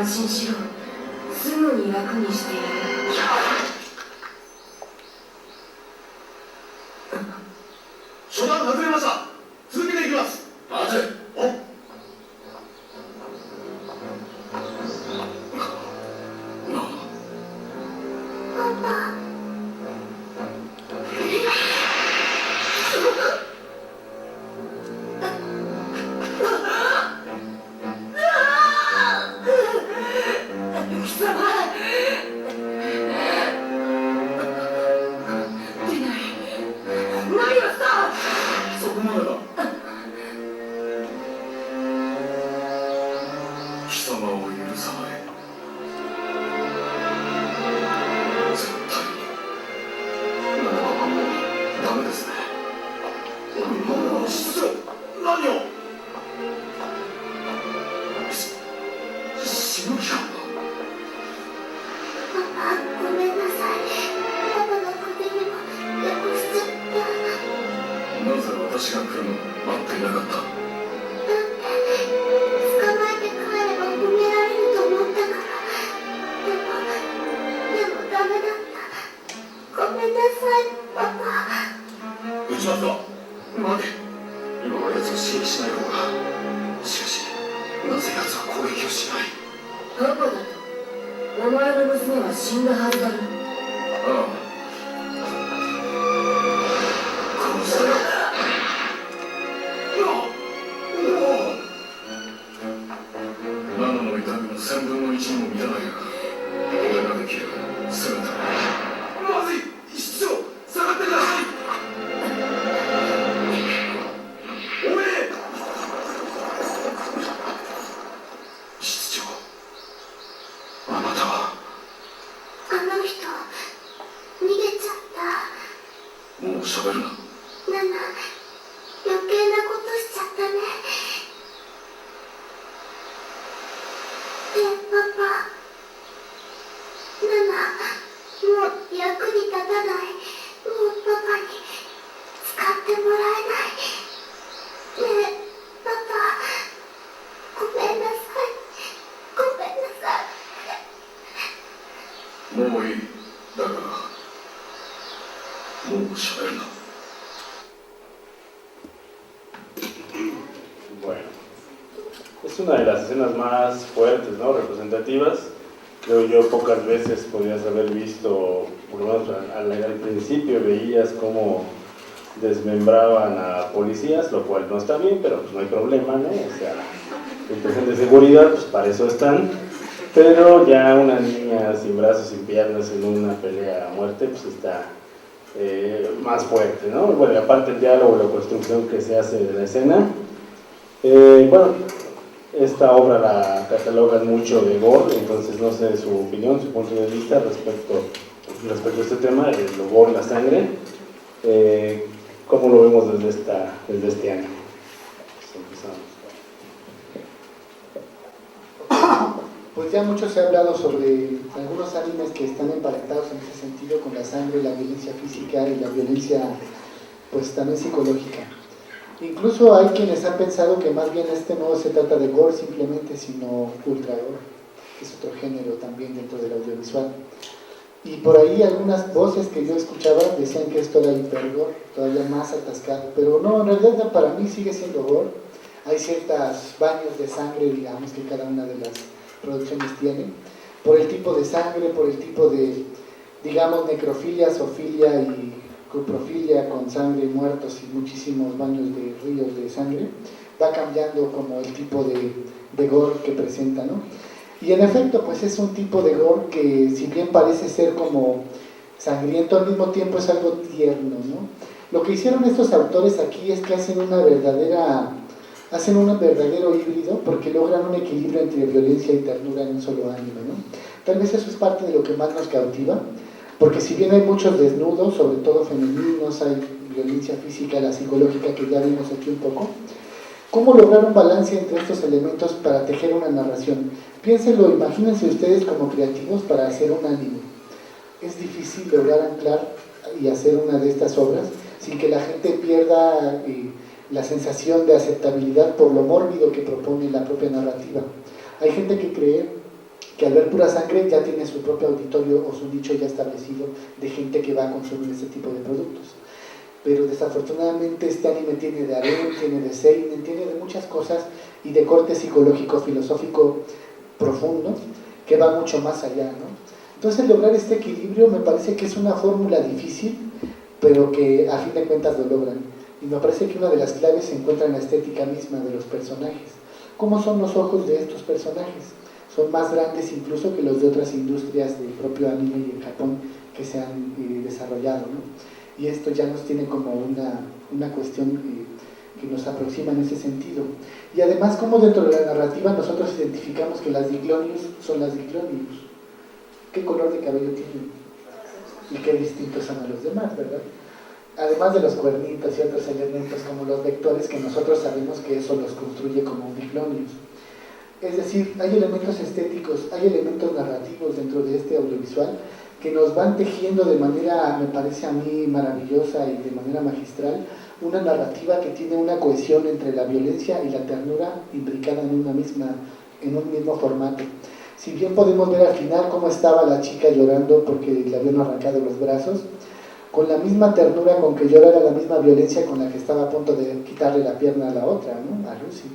心しろ。すぐに楽にしてやる。初段外れました。続けていきます。待て。私が来るのを待っていなかった。だって捕まえて帰れば褒められると思ったから。でもダメだった。ごめんなさい、パパ。撃ちますか。待て。今は奴を刺激しない方が。しかしなぜ奴は攻撃をしない。パパだとお前の娘は死んだはずだろ。ああ、殺したよ。7の痛みの1000分の1にも満たないが、俺ができるすべて。まずい、室長、下がってください。おめえ。室長、あなたは。あの人逃げちゃった。もう喋るな。ナナ、余計なことしちゃったね。パパ、ナナ、もう役に立たない。もうパパに使ってもらえない。ねえ、パパ、ごめんなさい。ごめんなさい。もういい。だからもう喋るな。Bueno, es una de las escenas más fuertes, ¿no? Representativas. Creo yo pocas veces podías haber visto, por lo menos al principio veías cómo desmembraban a policías, lo cual no está bien, pero pues no hay problema, ¿no? O sea, la intención de seguridad, pues para eso están. Pero ya una niña sin brazos, sin piernas, en una pelea a muerte, pues está más fuerte, ¿no? Bueno, y aparte el diálogo, la construcción que se hace de la escena. Bueno, esta obra la catalogan mucho de gore, entonces no sé su opinión, su punto de vista respecto a este tema, el gore, la sangre, ¿cómo lo vemos desde este año? Pues ya mucho se ha hablado sobre algunos animes que están emparentados en ese sentido con la sangre, la violencia física y la violencia pues también psicológica. Incluso hay quienes han pensado que más bien este no se trata de gore simplemente, sino ultra gore, que es otro género también dentro del audiovisual. Y por ahí algunas voces que yo escuchaba decían que esto era hipergore, todavía más atascado, pero no, en realidad para mí sigue siendo gore. Hay ciertos baños de sangre, digamos, que cada una de las producciones tiene, por el tipo de sangre, por el tipo de, digamos, necrofilia, zoofilia y coprofilia con sangre, muertos y muchísimos baños de ríos de sangre, va cambiando como el tipo de gore que presenta, ¿no? Y en efecto, pues es un tipo de gore que, si bien parece ser como sangriento, al mismo tiempo es algo tierno, ¿no? Lo que hicieron estos autores aquí es que hacen un verdadero híbrido, porque logran un equilibrio entre violencia y ternura en un solo anime, ¿no? Tal vez eso es parte de lo que más nos cautiva, porque si bien hay muchos desnudos, sobre todo femeninos, hay violencia física, la psicológica que ya vimos aquí un poco, ¿cómo lograr un balance entre estos elementos para tejer una narración? Piénsenlo, imagínense ustedes como creativos para hacer un anime. Es difícil lograr anclar y hacer una de estas obras sin que la gente pierda la sensación de aceptabilidad por lo mórbido que propone la propia narrativa. Hay gente que cree que al ver pura sangre ya tiene su propio auditorio o su nicho ya establecido de gente que va a consumir este tipo de productos. Pero desafortunadamente este anime tiene de harem, tiene de seinen, tiene de muchas cosas y de corte psicológico, filosófico profundo, que va mucho más allá, ¿no? Entonces lograr este equilibrio me parece que es una fórmula difícil, pero que a fin de cuentas lo logran. Y me parece que una de las claves se encuentra en la estética misma de los personajes. ¿Cómo son los ojos de estos personajes? Son más grandes incluso que los de otras industrias del propio anime y en Japón que se han desarrollado, ¿no? Y esto ya nos tiene como una cuestión que nos aproxima en ese sentido. Y además, como dentro de la narrativa nosotros identificamos que las Diglonius son las Diglonius. ¿Qué color de cabello tienen? Y qué distintos son a los demás, ¿verdad? Además de los cuernitos y otros elementos como los vectores que nosotros sabemos que eso los construye como Diglonius. Es decir, hay elementos estéticos, hay elementos narrativos dentro de este audiovisual que nos van tejiendo de manera, me parece a mí, maravillosa y de manera magistral, una narrativa que tiene una cohesión entre la violencia y la ternura imbricada en un mismo formato. Si bien podemos ver al final cómo estaba la chica llorando porque le habían arrancado los brazos, con la misma ternura con que llora era la misma violencia con la que estaba a punto de quitarle la pierna a la otra, ¿no? A Lucy.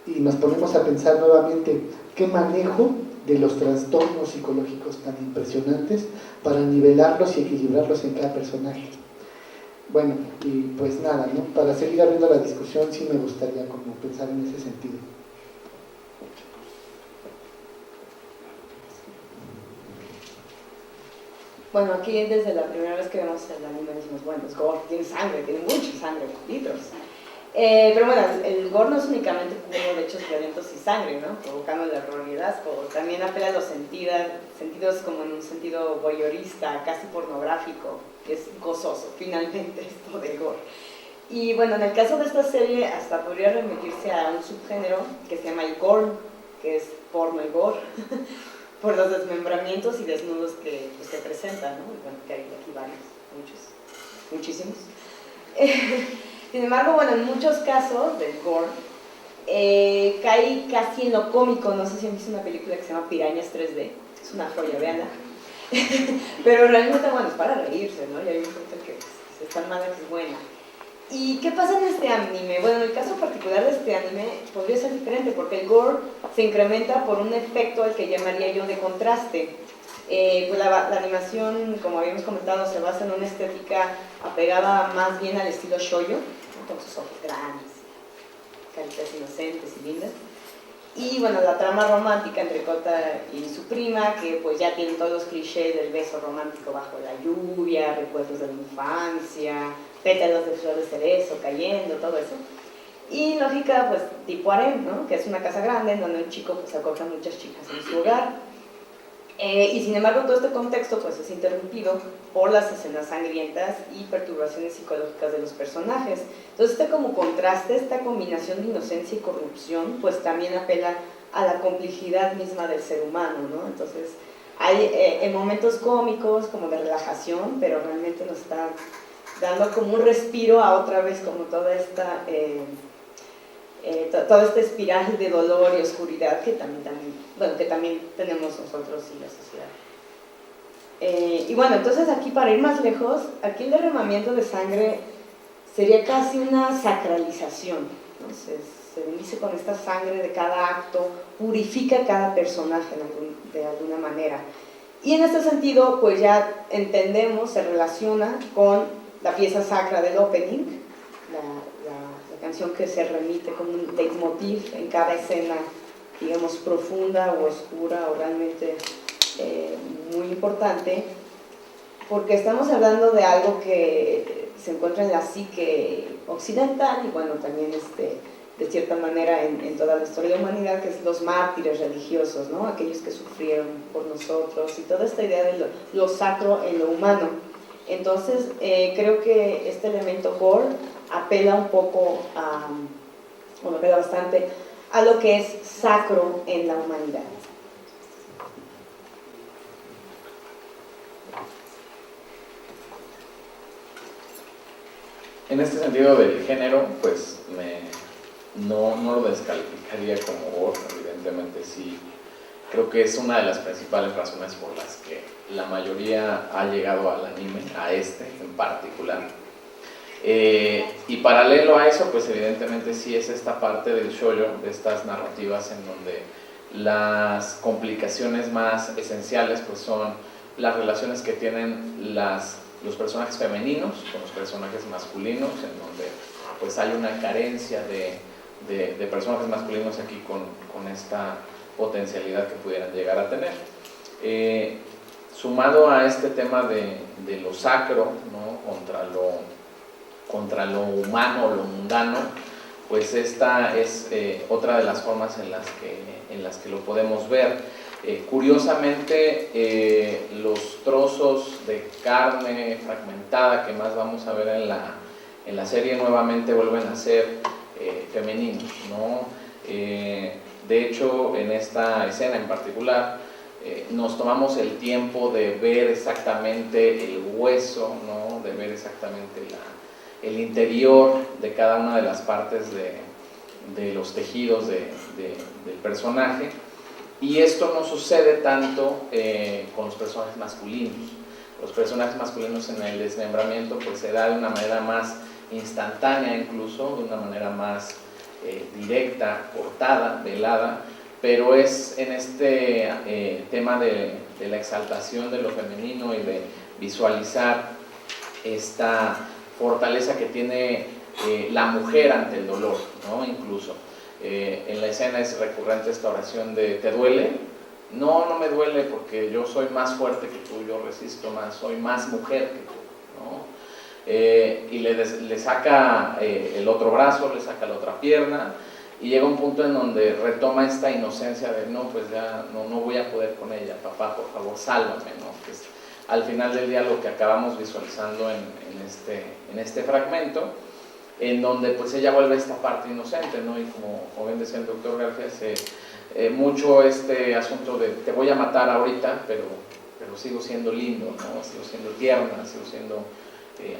Y nos ponemos a pensar nuevamente qué manejo de los trastornos psicológicos tan impresionantes para nivelarlos y equilibrarlos en cada personaje. Bueno, y pues nada, ¿no? Para seguir abriendo la discusión sí me gustaría como pensar en ese sentido. Bueno, aquí desde la primera vez que vemos el anime decimos, bueno, es gore, tiene sangre, tiene mucha sangre, litros. Pero bueno, el gore no es únicamente puro de hechos violentos y sangre, ¿no? Provocando el horror y el asco. También apela a los sentidos como en un sentido voyeurista, casi pornográfico. Es gozoso, finalmente, esto del gore. Y bueno, en el caso de esta serie, hasta podría remitirse a un subgénero que se llama el gore, que es porno y gore, por los desmembramientos y desnudos que pues, se presentan, ¿no? Y bueno, que hay aquí varios, muchísimos. Sin embargo, bueno, en muchos casos del gore, cae casi en lo cómico. No sé si han visto una película que se llama Pirañas 3D, es una joya, véanla. Pero realmente, bueno, es para reírse, ¿no? Y hay un punto que es tan mala que es buena. ¿Y qué pasa en este anime? Bueno, en el caso particular de este anime podría ser diferente, porque el gore se incrementa por un efecto al que llamaría yo de contraste. Pues la animación, como habíamos comentado, se basa en una estética apegada más bien al estilo shoujo, ¿no? Con sus ojos grandes, caritas inocentes y lindas. Y bueno, la trama romántica entre Kota y su prima, que pues ya tienen todos los clichés del beso romántico bajo la lluvia, recuerdos de la infancia, pétalos de flor de cerezo cayendo, todo eso. Y lógica, pues tipo harem, ¿no? Que es una casa grande en donde un chico pues acoge a muchas chicas en su hogar. Y sin embargo todo este contexto pues es interrumpido por las escenas sangrientas y perturbaciones psicológicas de los personajes. Entonces como contraste, esta combinación de inocencia y corrupción pues también apela a la complejidad misma del ser humano, ¿no? Entonces hay en momentos cómicos como de relajación, pero realmente nos está dando como un respiro a otra vez como toda esta espiral de dolor y oscuridad que también tenemos nosotros y la sociedad. Y bueno, entonces aquí para ir más lejos, aquí el derramamiento de sangre sería casi una sacralización, ¿no? Se bendice con esta sangre de cada acto, purifica a cada personaje de alguna manera. Y en este sentido, pues ya entendemos, se relaciona con la pieza sacra del opening, la canción que se remite como un leitmotiv en cada escena, digamos, profunda o oscura o realmente muy importante, porque estamos hablando de algo que se encuentra en la psique occidental y bueno, también de cierta manera en toda la historia de la humanidad, que es los mártires religiosos, ¿no? Aquellos que sufrieron por nosotros y toda esta idea de lo sacro en lo humano. Entonces creo que este elemento gore apela un poco apela bastante a lo que es sacro en la humanidad. En este sentido del género, pues no lo descalificaría como gore, evidentemente sí creo que es una de las principales razones por las que la mayoría ha llegado al anime, a este en particular. Y paralelo a eso, pues evidentemente sí es esta parte del shoujo, de estas narrativas en donde las complicaciones más esenciales pues son las relaciones que tienen los personajes femeninos con los personajes masculinos, en donde pues hay una carencia de personajes masculinos aquí con esta potencialidad que pudieran llegar a tener. Sumado a este tema de lo sacro, ¿no? contra lo humano, lo mundano, pues esta es otra de las formas en las que lo podemos ver. Curiosamente, los trozos de carne fragmentada que más vamos a ver en la serie nuevamente vuelven a ser femeninos, ¿no? De hecho, en esta escena en particular, nos tomamos el tiempo de ver exactamente el hueso, ¿no? De ver exactamente el interior de cada una de las partes de los tejidos del personaje, y esto no sucede tanto con los personajes masculinos. Los personajes masculinos en el desmembramiento pues se da de una manera más instantánea, incluso de una manera más directa, cortada, velada, pero es en este tema de la exaltación de lo femenino y de visualizar esta fortaleza que tiene la mujer ante el dolor, ¿no? Incluso en la escena es recurrente esta oración de ¿te duele? No, no me duele porque yo soy más fuerte que tú, yo resisto más, soy más mujer que tú, ¿no? Y le saca el otro brazo, le saca la otra pierna, y llega un punto en donde retoma esta inocencia de no, pues ya no voy a poder con ella, papá, por favor, sálvame, ¿no? Pues, al final del día lo que acabamos visualizando en este fragmento, en donde pues ella vuelve a esta parte inocente, ¿no? Y como bien decía el doctor García, mucho este asunto de te voy a matar ahorita, pero sigo siendo lindo, ¿no? Sigo siendo tierna, sigo siendo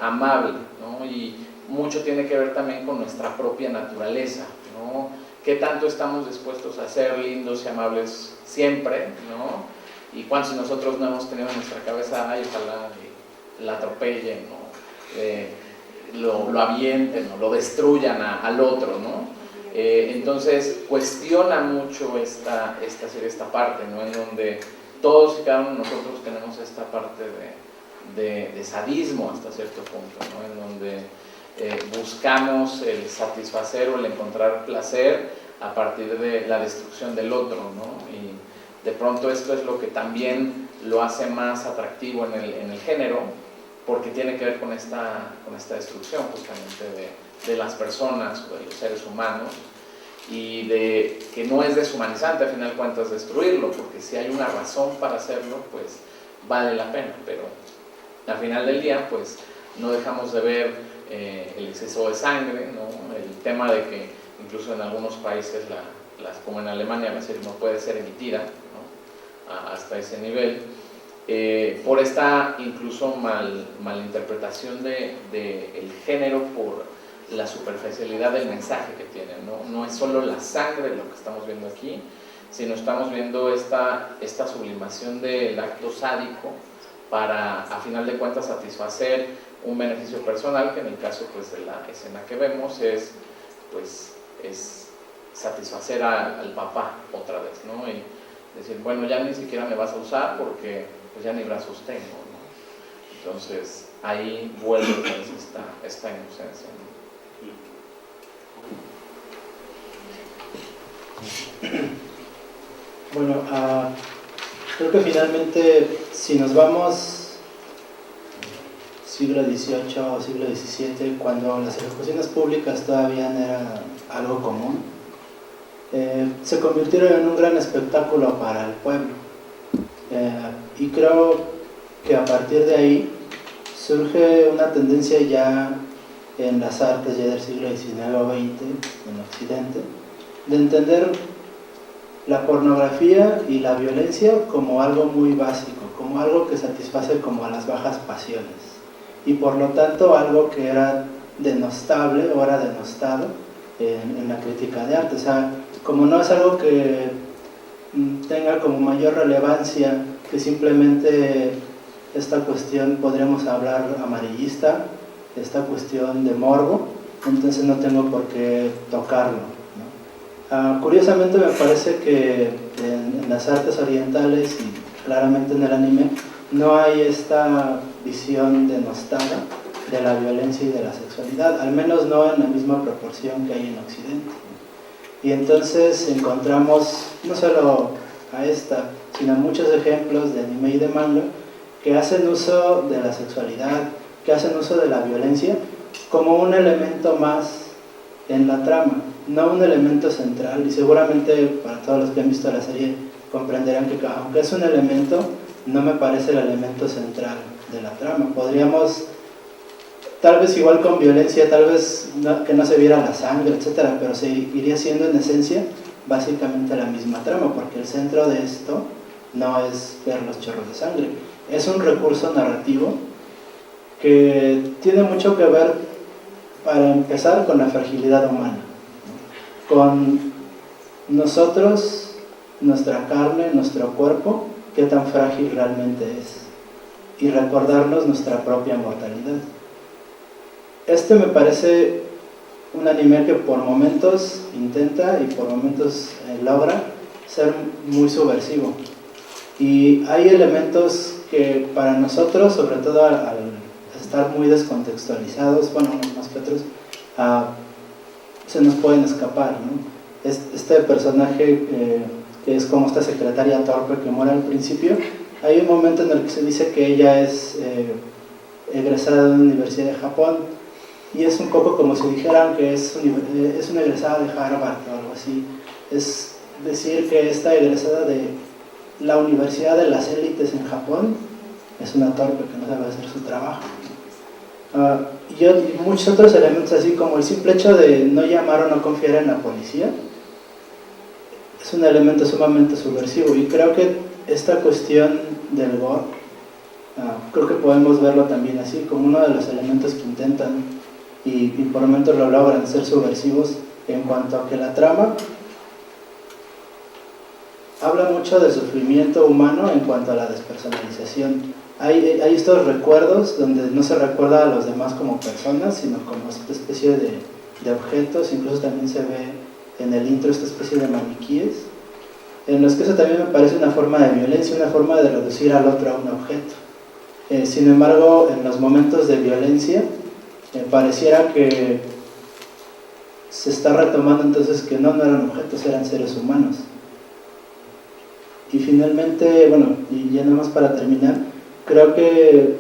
amable, ¿no? Y mucho tiene que ver también con nuestra propia naturaleza, ¿no? ¿Qué tanto estamos dispuestos a ser lindos y amables siempre, ¿no? Y cuántos de nosotros no hemos tenido en nuestra cabeza, ay, ojalá la atropellen, ¿no? Lo avienten, ¿no? Lo destruyan al otro, ¿no? Entonces cuestiona mucho esta serie, esta parte, ¿no? En donde todos y cada uno de nosotros tenemos esta parte de sadismo hasta cierto punto, ¿no? En donde buscamos el satisfacer o el encontrar placer a partir de la destrucción del otro, ¿no? Y de pronto esto es lo que también lo hace más atractivo en el género, porque tiene que ver con esta destrucción justamente de las personas o de los seres humanos, y de que no es deshumanizante a final de cuentas destruirlo, porque si hay una razón para hacerlo, pues vale la pena, pero al final del día pues no dejamos de ver el exceso de sangre, ¿no? El tema de que incluso en algunos países, como en Alemania, la serie no puede ser emitida, ¿no? Hasta ese nivel, por esta incluso malinterpretación del género, por la superficialidad del mensaje que tiene, ¿no? No es solo la sangre lo que estamos viendo aquí, sino estamos viendo esta sublimación del acto sádico para, a final de cuentas, satisfacer un beneficio personal, que en el caso pues, de la escena que vemos es satisfacer al papá otra vez, ¿no? Y decir, bueno, ya ni siquiera me vas a usar porque pues, ya ni brazos tengo, ¿no? Entonces ahí vuelve pues, esta inocencia, ¿no? Bueno, creo que finalmente si nos vamos siglo XVIII o siglo XVII, cuando las ejecuciones públicas todavía no eran algo común, se convirtieron en un gran espectáculo para el pueblo, y creo que a partir de ahí surge una tendencia ya en las artes ya del siglo XIX o XX en Occidente, de entender la pornografía y la violencia como algo muy básico, como algo que satisface como a las bajas pasiones, y por lo tanto algo que era denostable o era denostado en la crítica de arte. O sea, como no es algo que tenga como mayor relevancia que simplemente esta cuestión, podríamos hablar amarillista, esta cuestión de morbo, entonces no tengo por qué tocarlo, ¿no? Curiosamente me parece que en las artes orientales y claramente en el anime no hay esta visión denostada de la violencia y de la sexualidad, al menos no en la misma proporción que hay en Occidente. Y entonces encontramos no solo a esta, sino a muchos ejemplos de anime y de manga que hacen uso de la sexualidad, que hacen uso de la violencia como un elemento más en la trama, no un elemento central. Y seguramente para todos los que han visto la serie comprenderán que aunque es un elemento, no me parece el elemento central de la trama. Podríamos, tal vez igual con violencia, tal vez que no se viera la sangre, etcétera, pero seguiría siendo en esencia básicamente la misma trama, porque el centro de esto no es ver los chorros de sangre. Es un recurso narrativo que tiene mucho que ver, para empezar, con la fragilidad humana, con nosotros, nuestra carne, nuestro cuerpo, qué tan frágil realmente es, y recordarnos nuestra propia mortalidad. Este me parece un anime que por momentos intenta y por momentos logra ser muy subversivo, y hay elementos que para nosotros, sobre todo al estar muy descontextualizados, bueno, más que otros, se nos pueden escapar, ¿no? Este personaje que es como esta secretaria torpe que muere al principio, hay un momento en el que se dice que ella es egresada de una universidad de Japón, y es un poco como si dijeran que es una egresada de Harvard o algo así. Es decir, que esta egresada de la universidad de las élites en Japón es una torpe que no sabe hacer su trabajo. Y muchos otros elementos, así como el simple hecho de no llamar o no confiar en la policía, es un elemento sumamente subversivo. Y creo que esta cuestión del gore, creo que podemos verlo también así, como uno de los elementos que intentan y por momentos lo logran ser subversivos, en cuanto a que la trama habla mucho del sufrimiento humano en cuanto a la despersonalización. Hay estos recuerdos donde no se recuerda a los demás como personas, sino como esta especie de objetos. Incluso también se ve en el intro esta especie de maniquíes, en los que eso también me parece una forma de violencia, una forma de reducir al otro a un objeto. Sin embargo, en los momentos de violencia, pareciera que se está retomando entonces que no eran objetos, eran seres humanos. Y finalmente, bueno, y ya nada más para terminar, creo que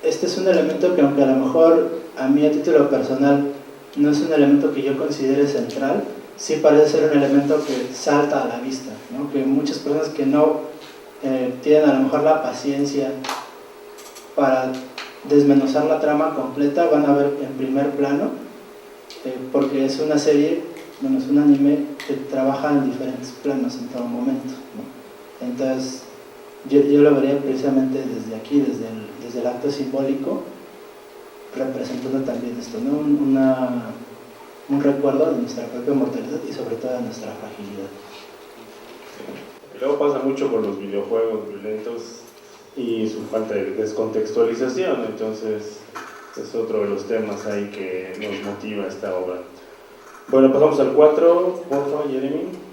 este es un elemento que, aunque a lo mejor a mí a título personal no es un elemento que yo considere central, sí parece ser un elemento que salta a la vista, ¿no? Que muchas personas que no tienen a lo mejor la paciencia para desmenuzar la trama completa van a ver en primer plano, porque es una serie, bueno, es un anime que trabaja en diferentes planos en todo momento, ¿no? Entonces yo lo vería precisamente desde aquí, desde el acto simbólico, representando también esto, ¿no? Un recuerdo de nuestra propia mortalidad y sobre todo de nuestra fragilidad. Y luego pasa mucho con los videojuegos violentos y su falta de descontextualización, entonces es otro de los temas ahí que nos motiva esta obra. Bueno, pasamos al 4, por favor, Jeremy.